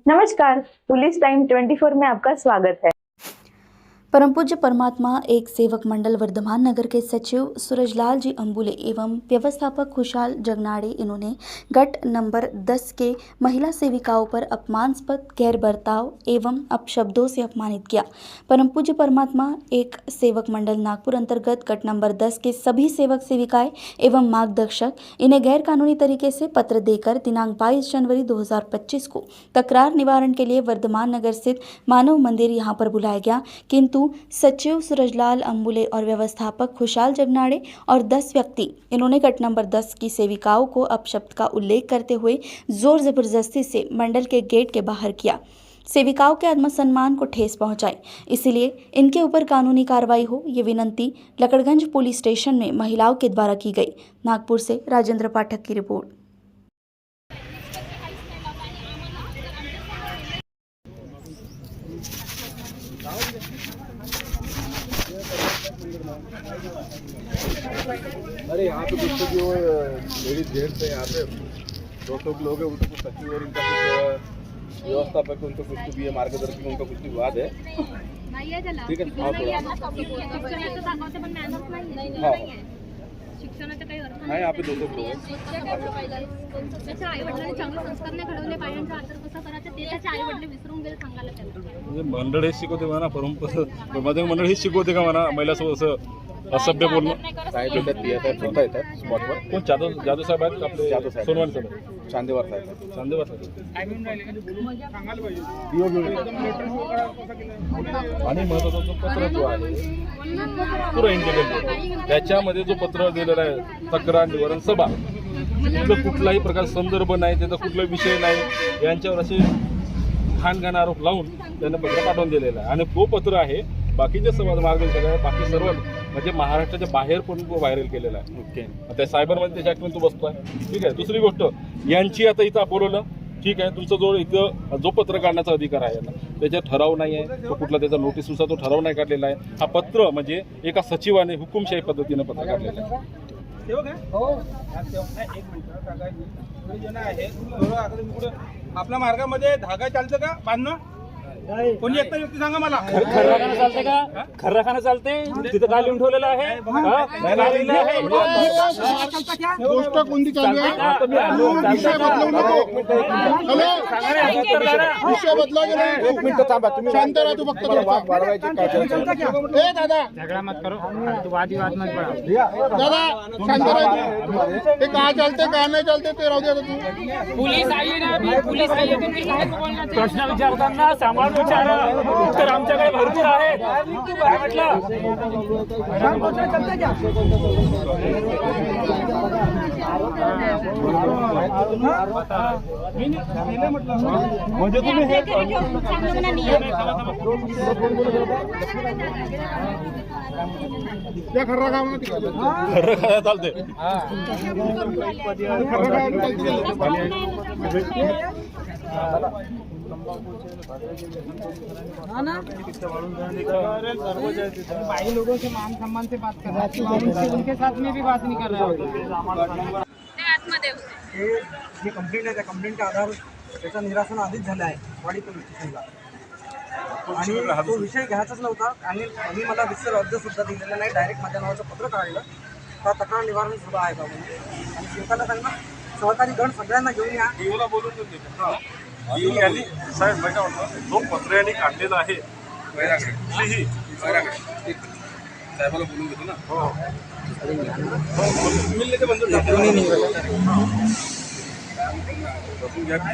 नमस्कार, police time 24 में आपका स्वागत है। परम पूज्य परमात्मा एक सेवक मंडल वर्धमान नगर के सचिव सूरजलाल जी अंबुले एवं व्यवस्थापक खुशहाल जगनाड़े इन्होंने गट नंबर 10 के महिला सेविकाओं पर अपमानास्पद गैर बर्ताव एवं अपशब्दों से अपमानित किया। परम पूज्य परमात्मा एक सेवक मंडल नागपुर अंतर्गत गट नंबर 10 के सभी सेवक सेविकाएं एवं मार्गदर्शक इन्हें गैर कानूनी तरीके से पत्र देकर दिनांक 22 जनवरी 2025 को तकरार निवारण के लिए वर्धमान नगर स्थित मानव मंदिर यहां पर बुलाया गया, किंतु सचिव सूरजलाल अंबुले और व्यवस्थापक खुशहाल जगनाड़े और 10 व्यक्ति इन्होंने गट नंबर 10 की सेविकाओं को अपशब्द का उल्लेख करते हुए जोर जबरदस्ती से मंडल के गेट के बाहर किया। सेविकाओं के आत्मसम्मान को ठेस पहुंचाई, इसलिए इनके ऊपर कानूनी कार्रवाई हो ये विनंती लकड़गंज पुलिस स्टेशन में महिलाओं के द्वारा की गई। नागपुर से राजेंद्र पाठक की रिपोर्ट। अरे यहाँ पे कुछ जो लेडीज जेंट्स है, यहाँ पे 200 लोग हैं, उनको कुछ सचिव और उनका कुछ व्यवस्थापक उनको कुछ भी है, मार्गदर्शक उनका कुछ विवाद है। ठीक है, शिक्षणाचा काही अर्थ हाँ यहाँ पे 200 लोग हैं। त्याच्या आई वडिलांनी चांगले संस्कार नाही घडवले, बायांचा आदर कसा करायचा ते त्याच्या आई वडील विसरून गेले सांगायला त्याला. म्हणजे मंडळ हे शिकवते म्हणा, परंपरा मंडळ हे शिकवते का म्हणा महिलासोबत असं असभ्य बोलणं. साहेब येतात, येतात, स्वतः येतात स्पॉटवर. कोण जाधव साहेब आहेत आपले? जाधव साहेब, सोनवानी साहेब, चांदेवार साहेब, चांदेवार साहेब. आणि महत्वाचा जो पत्र जो आहे पुरं इंटिग्रेटेड, त्याच्यामध्ये जो पत्र दिलेला आहे तक्रार निवारण सभा, तिथं कुठलाही प्रकार संदर्भ नाही, त्याचा कुठलाही विषय नाही, यांच्यावर असे घाण आरोप लावून त्यांना पत्र पाठवून दिलेलं आहे. आणि तो पत्र आहे बाकीचे समाज मार्गदर्शक आहे, बाकी सर्व म्हणजे महाराष्ट्राच्या बाहेर पण व्हायरल केलेला आहे. ओके, त्या सायबरमध्ये त्याच्या ॲक्टमध्ये तो बसतोय. ठीक आहे. दुसरी गोष्ट, यांची आता इथं बोलवलं, ठीक आहे, तुमचा जो इथं जो पत्र काढण्याचा अधिकार आहे यांना, त्याच्यात ठराव नाही आहे, तो कुठला त्याचा नोटीसनुसार तो ठराव नाही काढलेला आहे. हा पत्र म्हणजे एका सचिवाने हुकुमशाही पद्धतीनं पत्र काढलेलं आहे. आपल्या मार्गामध्ये धागा चालतं का बांधणं? कोणी एकटा व्यक्ती सांगा मला. खर्राखाना चालते का? खर्राखाना चालते तिथं काय लिहून ठेवलेलं आहे? गोष्ट कोणती चालू आहे? विषय बदलवू नको. हॅलो, विषय बदला गेला. एक मिनिट थांबा, तुम्ही शांत राहा, तू फक्त वाढवायचे काय ए दादा, झगड़ा मत करो, तू वाद विवाद मत बढ़ाओ. दादा शांत राहा. ते का चालते का नाही चालते ते राहू दे आता तू. पोलीस आई ना, पोलीस आई प्रश्न विचारताना सांभाळून विचारा, उत्तर आमच्याकडे भरपूर आहे. काय म्हटलं? म्हणजे तुम्ही हे त्या खर्रा गावामध्ये खरं काय चालते. भाई लोगों से मान सम्मान से बात कर रहा है, उनके साथ में भी बात नहीं कर रहा है. जी कंप्लेंट आहे त्या कंप्लेंटच्या आधार त्याचं निरासन आधीच झालं आहे वाडी पोलीस स्टेशनला, आणि तो विषय घ्यायचाच नव्हता. आणि आम्ही मला विसर अर्ज सुद्धा दिलेला नाही, डायरेक्ट माझ्या नावाचं पत्र काढलं का तक्रार निवारण सुद्धा आहे का म्हणून. आणि शिवकाला सांगणं सहकारी गण सगळ्यांना घेऊन या. डीओला बोलून यांनी साहेब मी काय म्हणतो, जो पत्र यांनी काढलेला आहे कुठलीही साहेबाला बोलून घेतो ना. हो मिळले ते बंद बसून घ्या, काय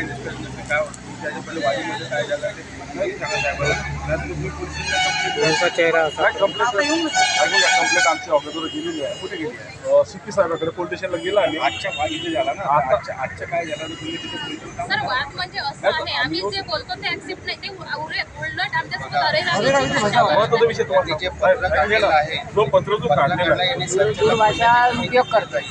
निष्कर्ष काय त्याच्या पहिले वाडीमध्ये काय झालं ते सांगा साहेबाला. कंप्लेंट आमच्या ऑफिसवर गेलेली आहे. कुठे गेली आहे? सीपी साहेबाकडे पोलीस स्टेशनला गेला आम्ही. आजच्या इथे झाला ना. आजच्या काय झालं तुम्ही तिथे सर वाद म्हणजे असं आहे, आम्ही जे बोलतो ते ऍक्सेप्ट नाही, ते उलट आमच्यासोबत अरे विषय तुम्हाला आहे जो पत्र जो काढलेला आहे भाषा उपयोग करतोय.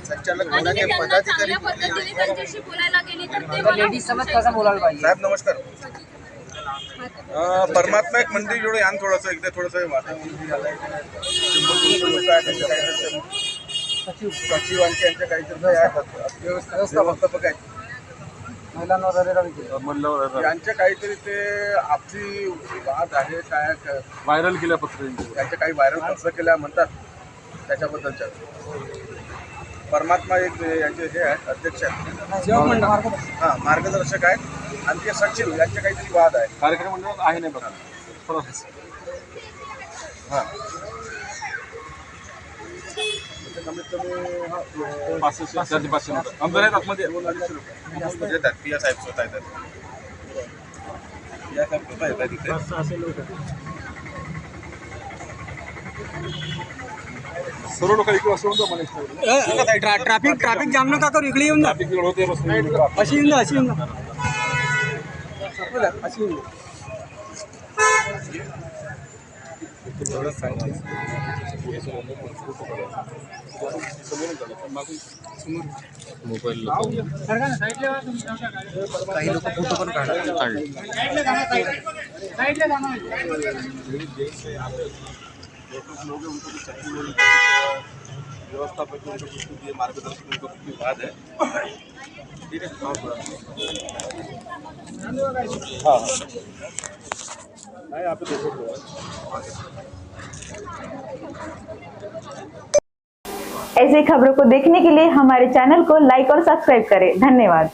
संचालक चांगल्या पद्धतीने त्यांच्याशी बोलायला गेली तर ते मला लेडीज समज कसा बोलायला पाहिजे. साहेब नमस्कार. परमात्मा एक मंदिर जोडो यान थोडंसं एकदा थोडंसं वातावरण झालं आहे. सचिवांचे यांच्या काहीतरी व्यवस्थापक आहेत महिलांवर अरेरा विषय यांच्या काहीतरी ते आपसी वाद आहे काय व्हायरल केल्या पत्र यांच्या काही व्हायरल पत्र केल्या म्हणतात त्याच्याबद्दलच्या परमात्मा एक यांचे हे आहेत अध्यक्ष आहेत सेवक मंडळ हां मार्गदर्शक आहेत आणि ते सचिव यांचे काहीतरी वाद आहे कार्यक्रम मंडळ आहे नाही बघा हां कमीत कमी 500 आमदार आहेत आतमध्ये येतात पिया साहेब स्वतः येतात पिया साहेब स्वतः येतात तिथे सर्व लोक इकडे असं मला ट्रॅफिक जाम नका करू इकडे येऊन जा होते अशी येऊन जा अशी येऊन जा अशी येऊन जा मोबाईल काही लोक फोटो पण काढतात लोग हैं उनको कुछ सचिव और व्यवस्थापक उनको कुछ भी मार्गदर्शक उनको कुछ भी वाद है ठीक है हाँ यहाँ पे देखो ऐसे खबरों को देखने के लिए हमारे चैनल को लाइक और सब्सक्राइब करें। धन्यवाद।